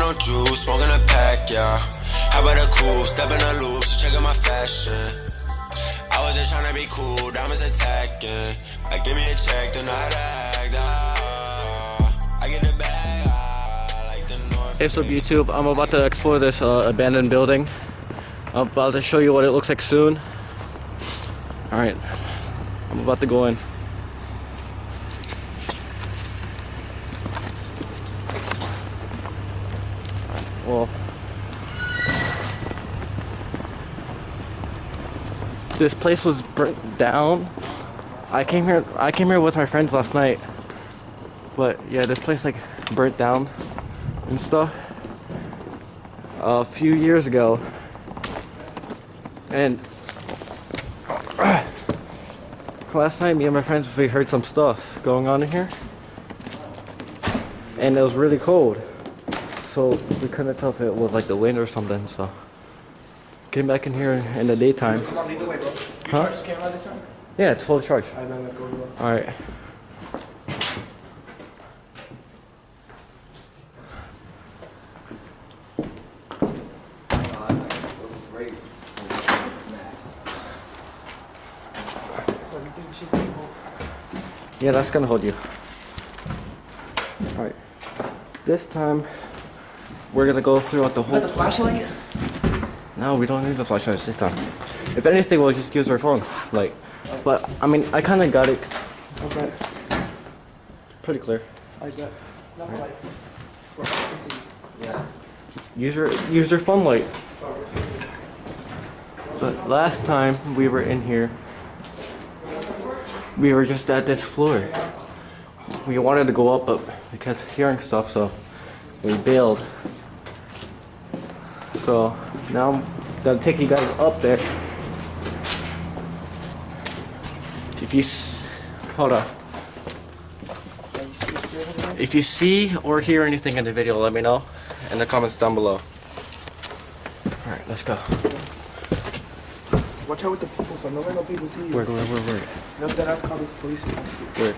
on juice, smoking a pack, yeah. How about a cool, step in a loop, she checking my fashion. I was just tryna be cool, diamonds attacking. Like, give me a check, then know how to act, I get the bag, like the North. Hey, so YouTube, I'm about to explore this abandoned building. I'm about to show you what it looks like soon. Alright, I'm about to go in. Well, this place was burnt down. I came here with my friends last night. But yeah, this place like burnt down and stuff a few years ago. And last night me and my friends, we heard some stuff going on in here. And it was really cold. So we couldn't tell if it was like the wind or something, so came back in here in the daytime. Huh? Yeah, it's full charge. Alright. Yeah, that's gonna hold you. Alright. This time we're gonna go throughout the whole. The flashlight? No, we don't need the flashlight this time. If anything, we'll just use our phone. Like, but I mean, I kind of got it. Okay. Pretty clear. I bet. Not Right. like for privacy. Yeah. Use your phone light. But last time we were in here, we were just at this floor. We wanted to go up, but we kept hearing stuff, so we bailed. So now I'm gonna take you guys up there. If you hold on. If you see or hear anything in the video, let me know in the comments down below. All right, let's go. Watch out with the people, so no people see you. Where? No, that's called the police. Where?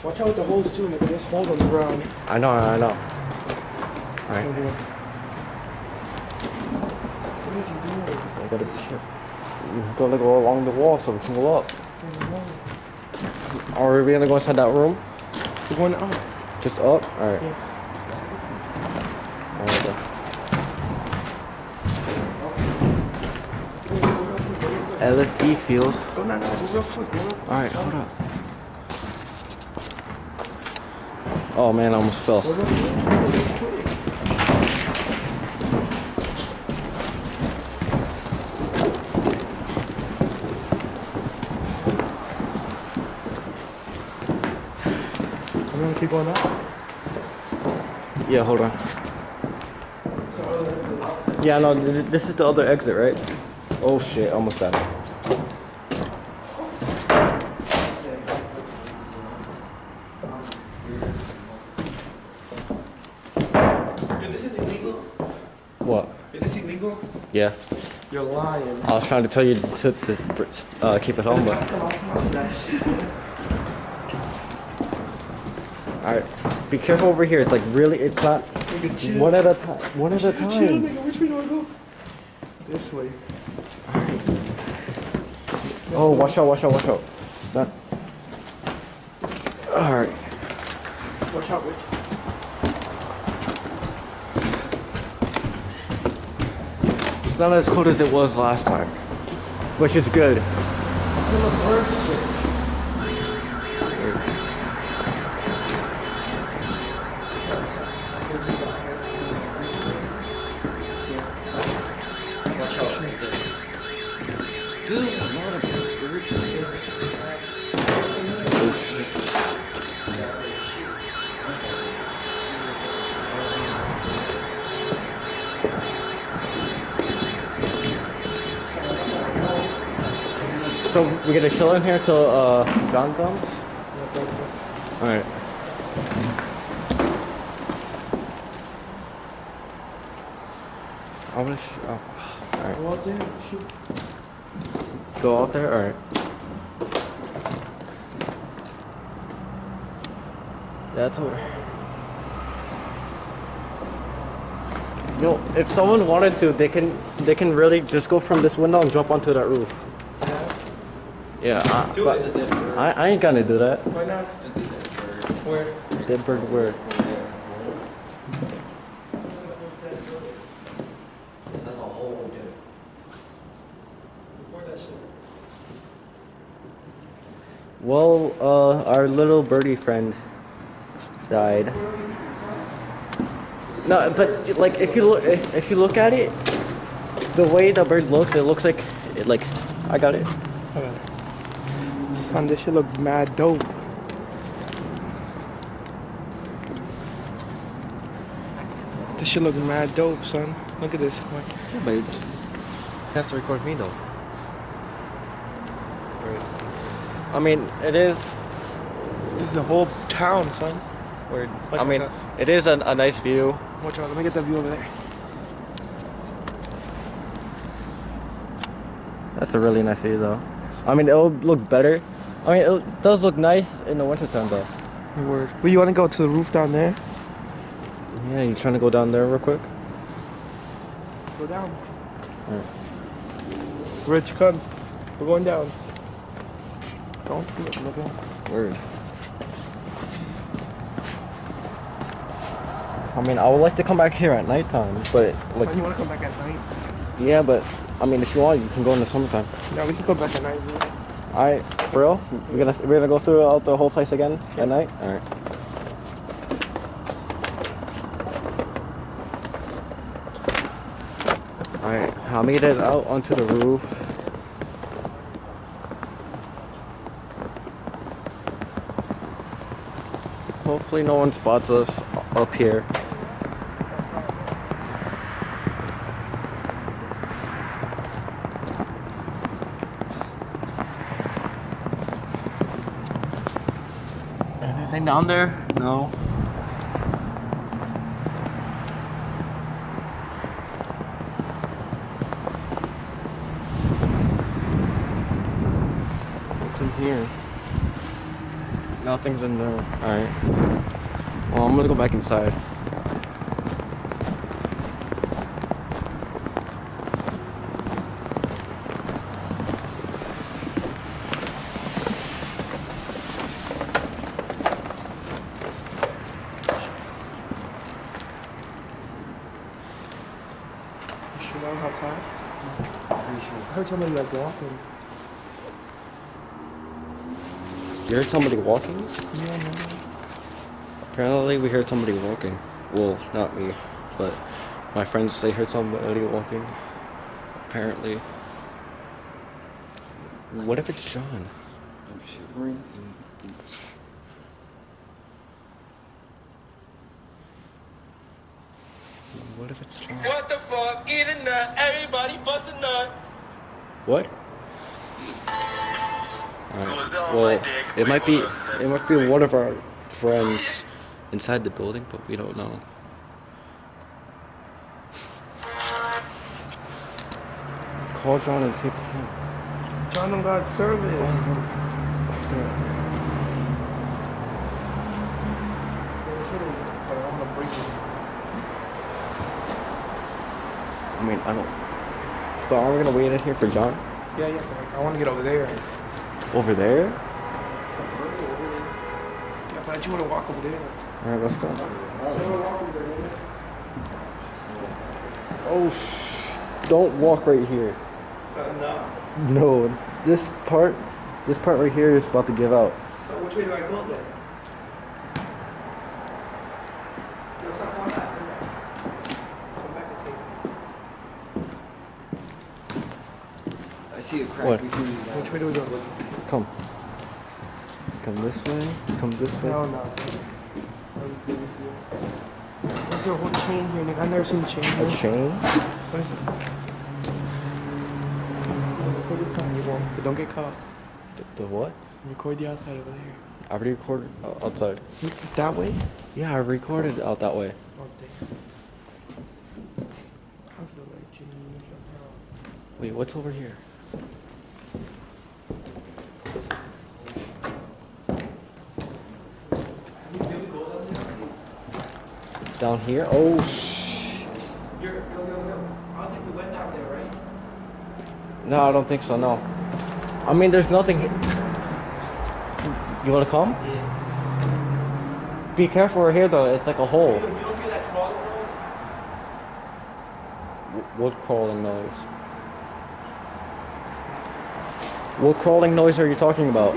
Watch out with the holes too, nigga. There's holes on the ground. I know. All right. What is he doing? I gotta be careful. We gotta go along the wall so we can go up. Are we gonna go inside that room? We're going up. Just up? Alright. Yeah. Alright, go. LSD field. Go now, go real quick. Go real quick. Alright, hold up. Oh man, I almost fell. Go real quick. I'm gonna keep going up. Yeah, hold on. Yeah, no, this is the other exit, right? Oh shit, almost died. Yo, this is illegal? What? Is this illegal? Yeah. You're lying. I was trying to tell you to keep it home, but... Alright, be careful over here. It's like really, it's not one at a time. One at a Chill, time. nigga. Which way do I go? This way. Oh, watch out. It's not... Alright. Watch out, Rich. It's not as cold as it was last time, which is good. So we're gonna chill in here till John comes? Alright. I'm gonna alright. Go out there and shoot. Go out there? Alright. That's where. Yo, if someone wanted to, they can really just go from this window and jump onto that roof. Yeah, I ain't gonna do that. Why not? Where? Dead bird where? That's a whole dude. Record that shit. Well, our little birdie friend died. No, but like if you look at it, the way the bird looks, it looks like I got it. Son, this shit look mad dope. This shit look mad dope, son. Look at this. Yeah, but it has to record me though. I mean, it is. This is a whole town, son. Weird. Like I mean, what's it is a nice view. Watch out, let me get that view over there. That's a really nice view though. I mean, it'll look better. I mean, it does look nice in the wintertime though. Word. Well, you want to go to the roof down there? Yeah, you trying to go down there real quick? Go down. Alright. Rich, come. We're going down. Don't see it, look at. Word. I mean, I would like to come back here at nighttime, but like, You want to come back at night? yeah, but I mean, if you want, you can go in the summertime. No, we can go back at night. Bro. Alright, for real? We're gonna go throughout the whole place again at night? Alright. Alright, I made it out onto the roof. Hopefully no one spots us up here. Anything down there? No. What's in here? Nothing's in there. Alright. Well, I'm gonna go back inside. Should I outside? I heard somebody like walking. You heard somebody walking? Yeah, man. Apparently we heard somebody walking. Well, not me, but my friends, they heard somebody walking. Apparently. What if it's John? I'm shivering in boots. What if it's John? What the fuck? Eat a nut. Everybody bust a nut. What? Alright. Well, it might be one of our friends inside the building, but we don't know. Call John and see if he's in. John on God's service. I mean, I don't. So are we gonna wait in here for John? Yeah, yeah. I want to get over there. Over there? Yeah, but you want to walk over there. Alright, let's go. Oh, don't walk right here. Son, no. No, this part right here is about to give out. So which way do I go then? Yo, son, come back. Come back and take I see a crack What? between it. Which way do we go? Come. Come this way. Come this way. No, no. There's a whole chain here, nigga. I've never seen a chain here. A chain? What is it? But don't get caught. The what? Record the outside over there. I already recorded outside. That way? Yeah, I recorded out that way. Oh, damn. I feel like Jimmy. Wait, what's over here? Down here? Oh, Yo. I don't think we went down there, right? No, I don't think so, no. I mean, there's nothing. You wanna come? Yeah. Be careful right here though, it's like a hole. You don't hear that crawling noise? What crawling noise? What crawling noise are you talking about?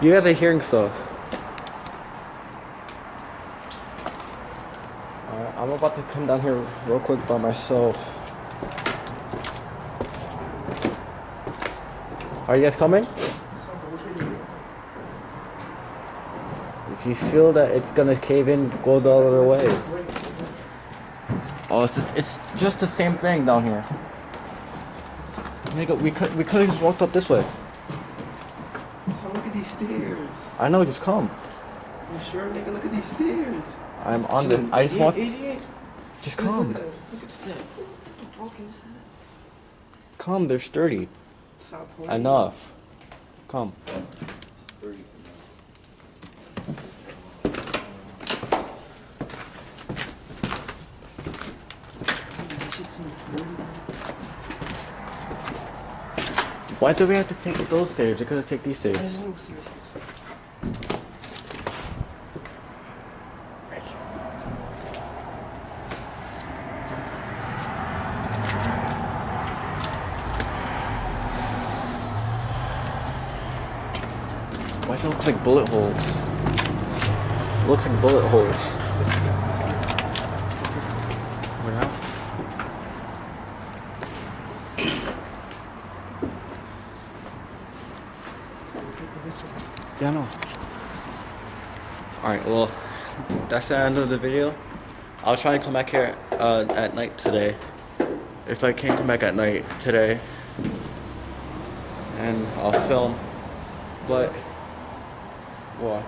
You guys are hearing stuff. Alright, I'm about to come down here real quick by myself. Are you guys coming? If you feel that it's gonna cave in, go the other way. Oh, it's just the same thing down here. Nigga, we could have just walked up this way. So look at these stairs. I know, just come. You sure, nigga? Look at these stairs. I'm on the. I just want. Idiot. Just come. Look at the set. What the broken is that? Come, they're sturdy. South 20. Enough. Come. Why do we have to take those stairs? We could have taken these stairs. Why does it look like bullet holes? It looks like bullet holes. Where now? Yeah, no. Alright, well, that's the end of the video. I'll try and come back here at night today. If I can't come back at night today. And I'll film. But, what?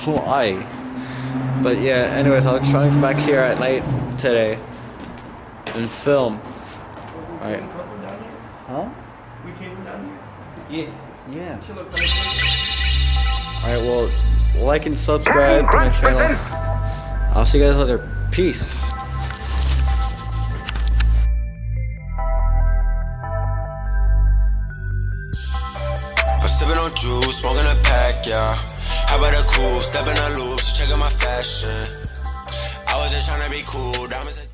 Why? But yeah, anyways, I'll try and come back here at night today. And film. Alright. Huh? We came down here. Yeah. She looked like Alright, well, like and subscribe to my channel. I'll see you guys later. Peace. I'm sipping on juice, smoking a pack, yeah. How about a cool, stepping a loop, she checking my fashion. I was just trying to be cool, diamonds.